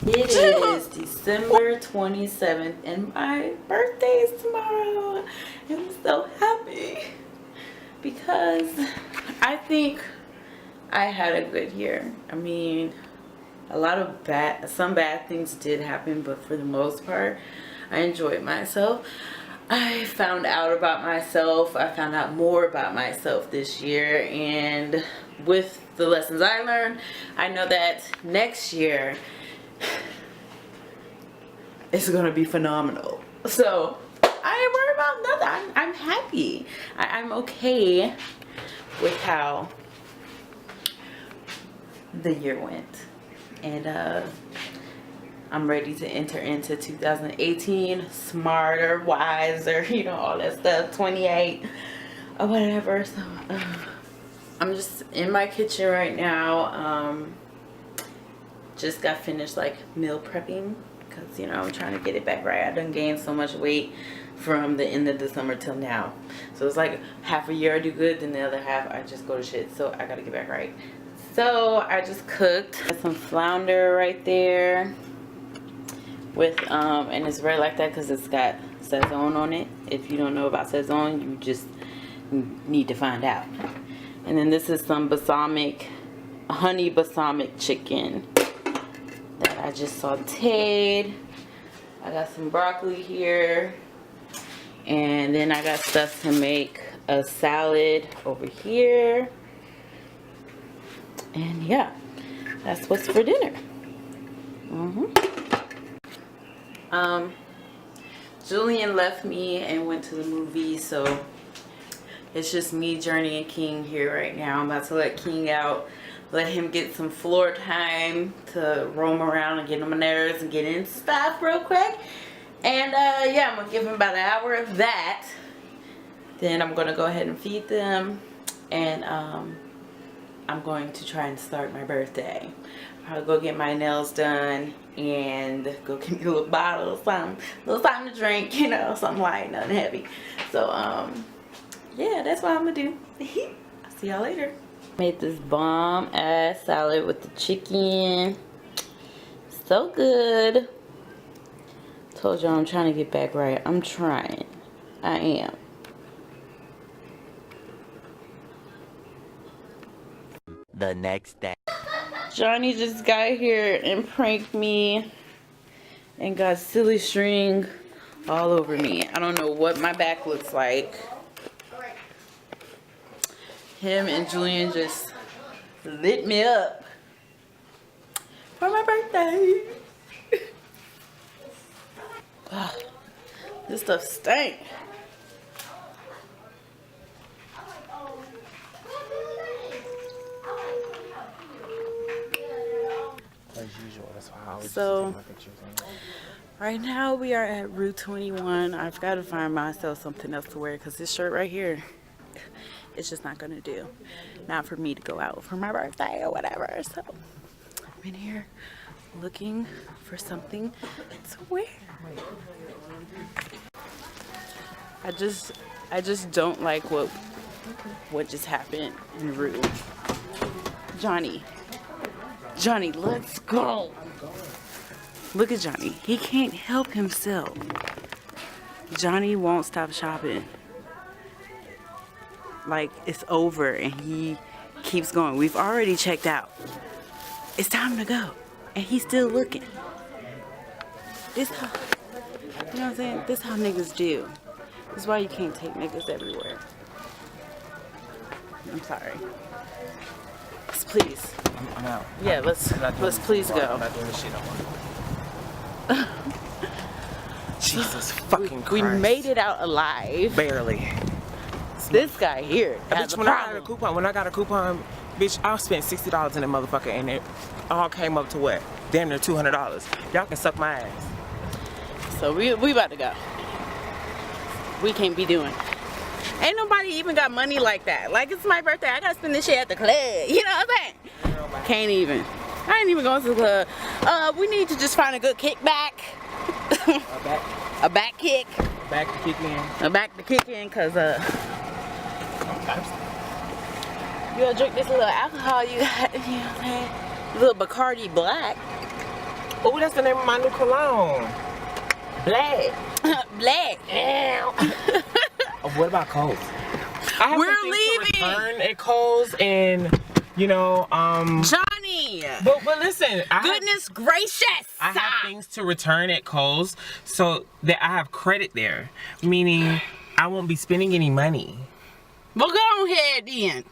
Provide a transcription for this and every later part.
It is December 27th and my birthday is tomorrow. I'm so happy because I think I had a good year. I mean, some bad things did happen, but for the most part, I enjoyed myself. I found out about myself. I found out more about myself this year, and with the lessons I learned, I know that next year it's gonna be phenomenal. So I ain't worried about nothing. I'm happy. I'm okay with how the year went, and I'm ready to enter into 2018 smarter, wiser, you know, all that stuff, 28 or whatever. So I'm just in my kitchen right now. Just got finished like meal prepping because, you know, I'm trying to get it back right. I done gained so much weight from the end of the summer till now. So it's like half a year I do good, then the other half I just go to shit. So I gotta get back right. So I just cooked some flounder right there with and it's red like that because it's got Sazon on it. If you don't know about Sazon, you just need to find out. And then this is some balsamic, honey balsamic chicken that I just sauteed. I got some broccoli here, and then I got stuff to make a salad over here. And yeah, that's what's for dinner. Julian left me and went to the movie, so it's just me, Journey, and King here right now. I'm about to let King out, let him get some floor time to roam around and get on my nerves and get in stuff real quick. And yeah, I'm gonna give him about an hour of that. Then I'm gonna go ahead and feed them, and I'm going to try and start my birthday. I'll go get my nails done and go get me a little bottle of something, a little something to drink, you know, something light, nothing heavy. So yeah, that's what I'm gonna do. I'll see y'all later. Made this bomb ass salad with the chicken. So good. Told y'all I'm trying to get back right. I'm trying. I am. The next day. Johnny just got here and pranked me and got silly string all over me. I don't know what my back looks like. Him and Julian just lit me up for my birthday. This stuff stank. As usual, that's why I always So, take my pictures anyway. right now we are at Route 21. I've got to find myself something else to wear because this shirt right here, it's just not gonna do. Not for me to go out for my birthday or whatever. So I'm in here looking for something to wear. I just don't like what just happened in Route. Johnny, let's go. Look at Johnny. He can't help himself. Johnny won't stop shopping. Like, it's over and he keeps going. We've already checked out. It's time to go. And he's still looking. This how, you know what I'm saying? This how niggas do. This is why you can't take niggas everywhere. I'm sorry. Please. I'm out. Yeah, let's please go. I'm not doing this shit no more. Jesus fucking Christ. We made it out alive. Barely. This guy here has Bitch, a when problem. I got a coupon, bitch, I spent $60 in that motherfucker, and it all came up to what? Damn near $200. Y'all can suck my ass. So we about to go. We can't be doing. Ain't nobody even got money like that. Like, it's my birthday. I gotta spend this shit at the club. You know what I'm saying? Can't even. I ain't even going to the club. We need to just find a good kickback. A back kick. Back to kick in. A back to kick in, cause you gonna drink this little alcohol you got, you know what I'm saying? A little Bacardi Black. Oh, that's the name of my new cologne. Black. Black. What about Kohl's? I have We're some things leaving. to return at Kohl's, and you know, Johnny. But listen, Goodness gracious. I have things to return at Kohl's, so that I have credit there, meaning I won't be spending any money. Well, go ahead then.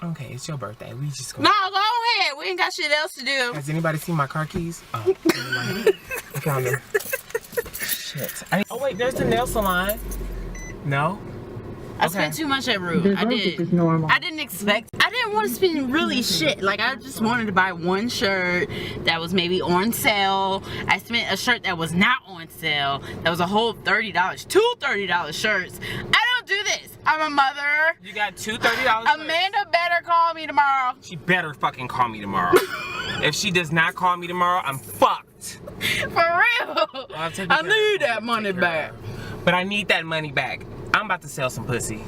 Okay, it's your birthday. We just go. No, go ahead. We ain't got shit else to do. Has anybody seen my car keys? Oh, never mind. I found them. Shit. Oh wait, there's the nail salon. No. I spent too much at Rue. I did. I didn't expect. I didn't want to spend really shit. Like, I just wanted to buy one shirt that was maybe on sale. I spent a shirt that was not on sale. That was a whole $30. Two $30 shirts. I don't do this. I'm a mother. You got two $30. Amanda better call me tomorrow. She better fucking call me tomorrow. If she does not call me tomorrow, I'm fucked. For real. I need that money back. But I need that money back. I'm about to sell some pussy.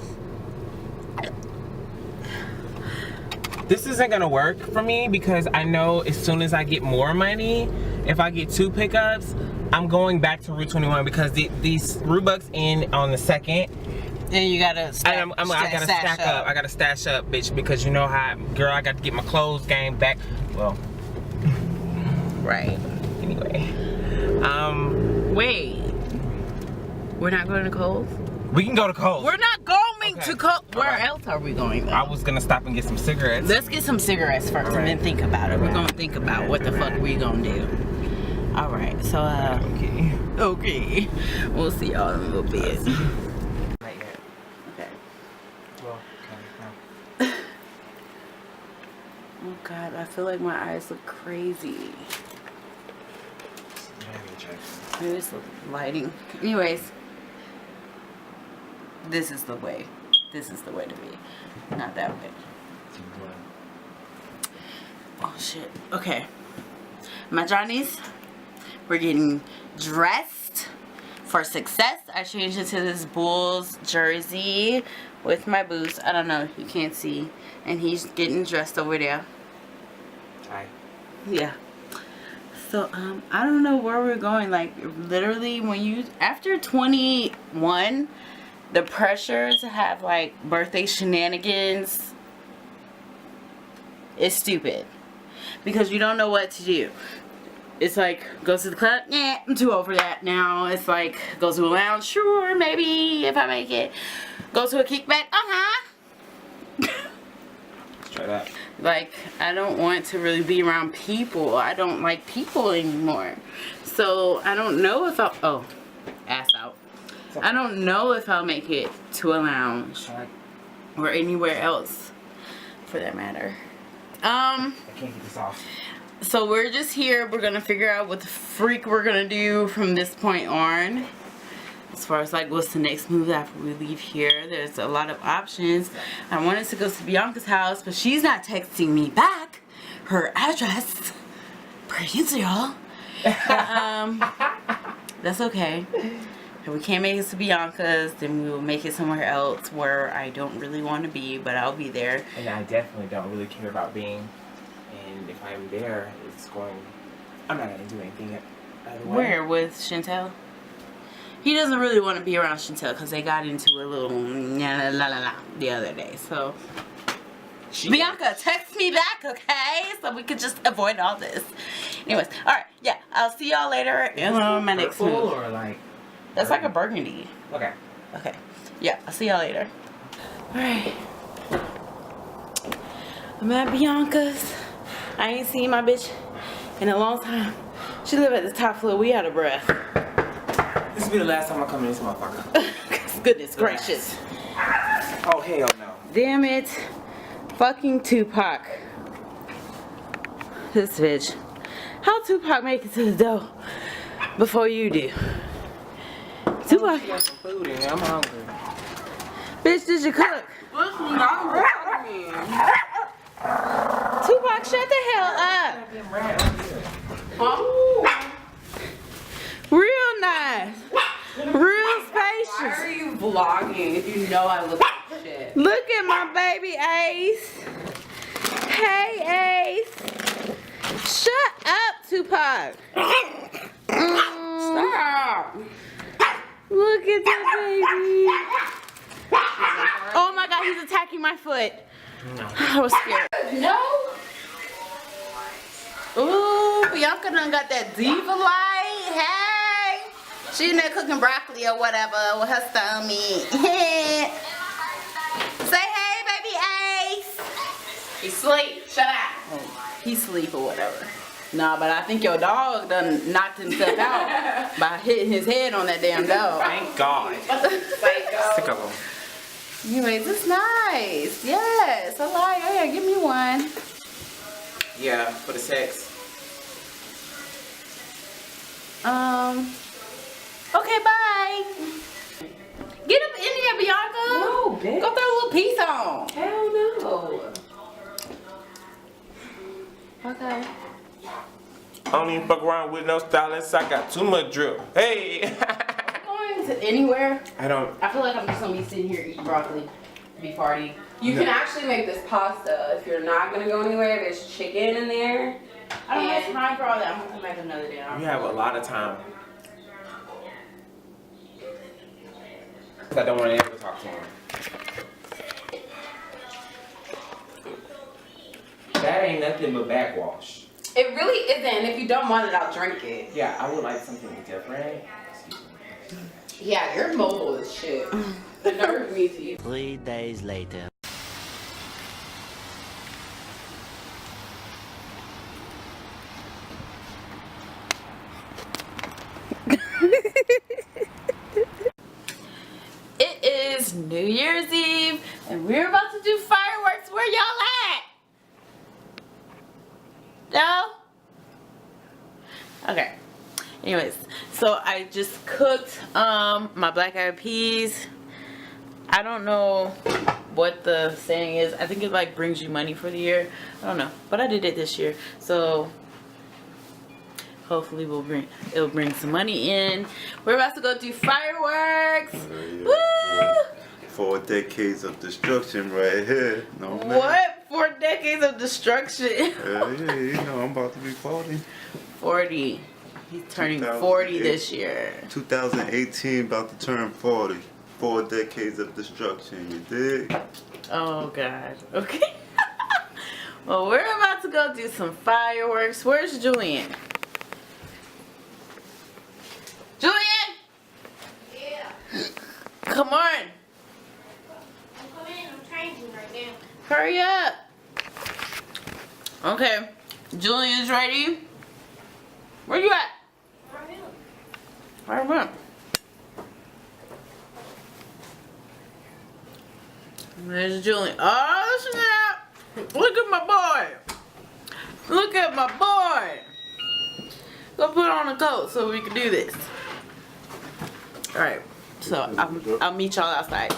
This isn't gonna work for me because I know as soon as I get more money, if I get 2 pickups, I'm going back to Route 21 because these Rubucks end on the 2nd. And you gotta stash, I gotta stack up. I gotta stash up, bitch, because you know how, girl, I got to get my clothes game back. Well, right. Anyway, wait. We're not going to Kohl's? we can go to Kohl's. We're not going to Kohl's. Where Alright. else are we going though? I was gonna stop and get some cigarettes. Let's get some cigarettes first and then think about it. We're gonna think about what the fuck we gonna do. Alright, so okay. We'll see y'all in a little bit. Not yet. Okay. Well, okay, Oh god, I feel like my eyes look crazy. Maybe it's the lighting. Anyways. This is the way. This is the way to be. Not that way. Oh shit. Okay. My Johnnies, we're getting dressed for success. I changed it to this Bulls jersey with my boots. I don't know. You can't see. And he's getting dressed over there. Hi. Yeah. So, I don't know where we're going. Like, literally, when you, after 21, the pressure to have, like, birthday shenanigans is stupid. Because you don't know what to do. It's like, go to the club? Nah, I'm too old for that now. It's like, go to a lounge? Sure, maybe, if I make it. Go to a kickback? Straight up. Like, I don't want to really be around people. I don't like people anymore. So, I don't know if I'll... Oh, ass out. I don't know if I'll make it to a lounge. Or anywhere else, for that matter. I can't get this off. So, we're just here. We're going to figure out what the freak we're going to do from this point on. As far as like what's the next move after we leave here, there's a lot of options. I wanted to go to Bianca's house, but she's not texting me back her address per usual. That's okay. If we can't make it to Bianca's, then we will make it somewhere else where I don't really want to be, but I'll be there. And I definitely don't really care about being. And if I'm there, I'm not gonna do anything either way. Where with Chantel? He doesn't really want to be around Chantel because they got into a little the other day. So, Bianca, text me back, okay? So we could just avoid all this. Anyways, alright, yeah. I'll see y'all later in my next move. Or like... That's like a burgundy. Okay. Okay. Yeah, I'll see y'all later. Alright. I'm at Bianca's. I ain't seen my bitch in a long time. She live at the top floor. We out of breath. This will be the last time I come in this motherfucker. Goodness gracious. Oh, hell no. Damn it. Fucking Tupac. This bitch. How Tupac make it to the door before you do? Tupac. Got some food in here. I'm hungry. Bitch, did you cook? Tupac, shut the hell up. Real nice. Real spacious. Why are you vlogging if you know I look like shit? Look at my baby Ace. Hey Ace. Shut up, Tupac. Stop. Look at that baby. Oh my god, he's attacking my foot. I was scared. No. Ooh, Bianca done got that diva light. Hey. She in there cooking broccoli or whatever with her stomach. Say hey, baby Ace. He sleep. Shut up. Oh, he sleep or whatever. Nah, but I think your dog done knocked himself out by hitting his head on that damn dog. Thank God. Psycho. Sick of them. Anyways, it's nice. Yes, I like it. Yeah, give me one. Yeah, for the sex. Okay, bye. Get up in there, Bianca. No, bitch. Go throw a little piece on. Hell no. Okay. I don't even fuck around with no stylist. I got too much drip. Hey. Going to anywhere? I don't. I feel like I'm just gonna be sitting here eating broccoli. Be party. You can actually make this pasta if you're not gonna go anywhere. There's chicken in there. I don't have time for all that. I'm gonna come back another day. You have a lot of time. I don't want to ever talk to him. That ain't nothing but backwash. It really isn't. If you don't want it, I'll drink it. Yeah, I would like something different. Yeah, your mobile is shit. The nerve of me to eat. 3 days later. It is New Year's Eve, and we're about to do fireworks. Where y'all at? No? Okay. Anyways, so I just cooked my black eyed peas. I don't know what the saying is. I think it like brings you money for the year. I don't know, but I did it this year, so hopefully it'll bring some money in. We're about to go do fireworks. Woo! 4 decades of destruction right here. No man. What? 4 decades of destruction. Yeah, you know I'm about to be 40. 40. He's turning 40 2008. this year. 2018 about to turn 40. 4 decades of destruction, you dig? Oh god. Okay. Well, we're about to go do some fireworks. Where's Julian? Julian! Yeah, Come on. I'm coming. I'm changing right now. Hurry up. Okay. Julian's ready. Where you at? Right here. Hurry up. There's Julian. Oh, snap. Look at my boy. Look at my boy. Go put on a coat so we can do this. Alright. So I'll meet y'all outside.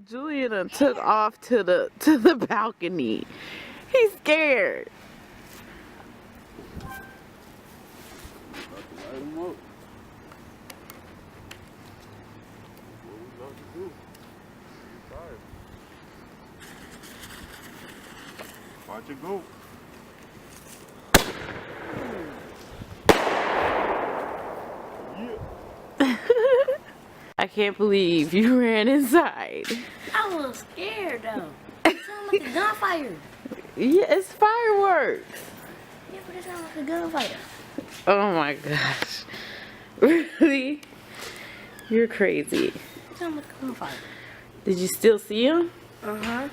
Julian done took off to the balcony. He's scared. Watch it go. I can't believe you ran inside. I was scared though. It sounded like a gunfire. Yeah, it's fireworks. Yeah, but it sounded like a gunfire. Oh my gosh. Really? You're crazy. It sounded like a gunfire. Did you still see him? Uh-huh.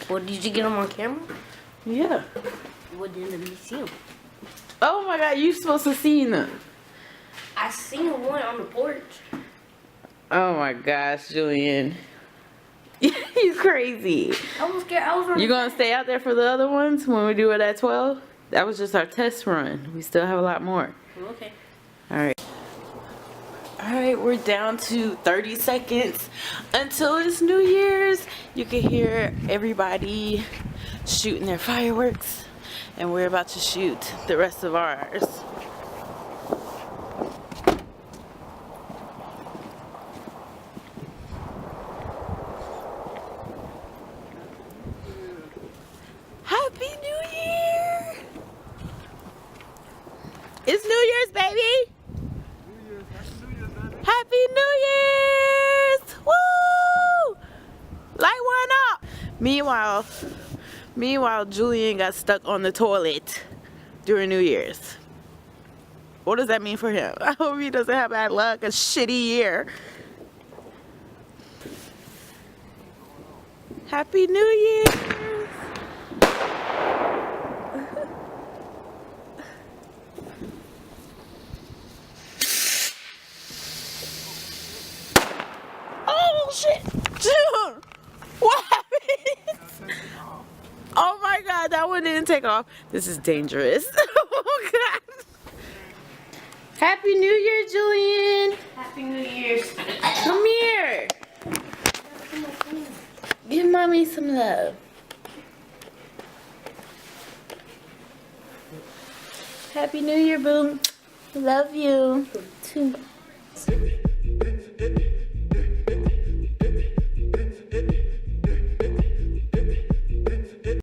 Well, did you get him on camera? Yeah. What didn't you see him? Oh my god, you supposed to see them. I seen one on the porch. Oh my gosh, Julian. He's crazy. I was scared. I was running. You gonna stay out there for the other ones when we do it at 12? That was just our test run. We still have a lot more. Okay. All right. All right, we're down to 30 seconds until it's New Year's. You can hear everybody shooting their fireworks, and we're about to shoot the rest of ours. Happy New Year! It's New Year's, baby! Happy New Year's! Woo! Light one up! Meanwhile, Julian got stuck on the toilet during New Year's. What does that mean for him? I hope he doesn't have bad luck, a shitty year. Happy New Year! Oh shit! Dude! What happened? Oh my god, that one didn't take off. This is dangerous. Oh god. Happy New Year, Julian! Happy New Year's. Come here! Give mommy some love. Happy New Year, boo. Love you. Too.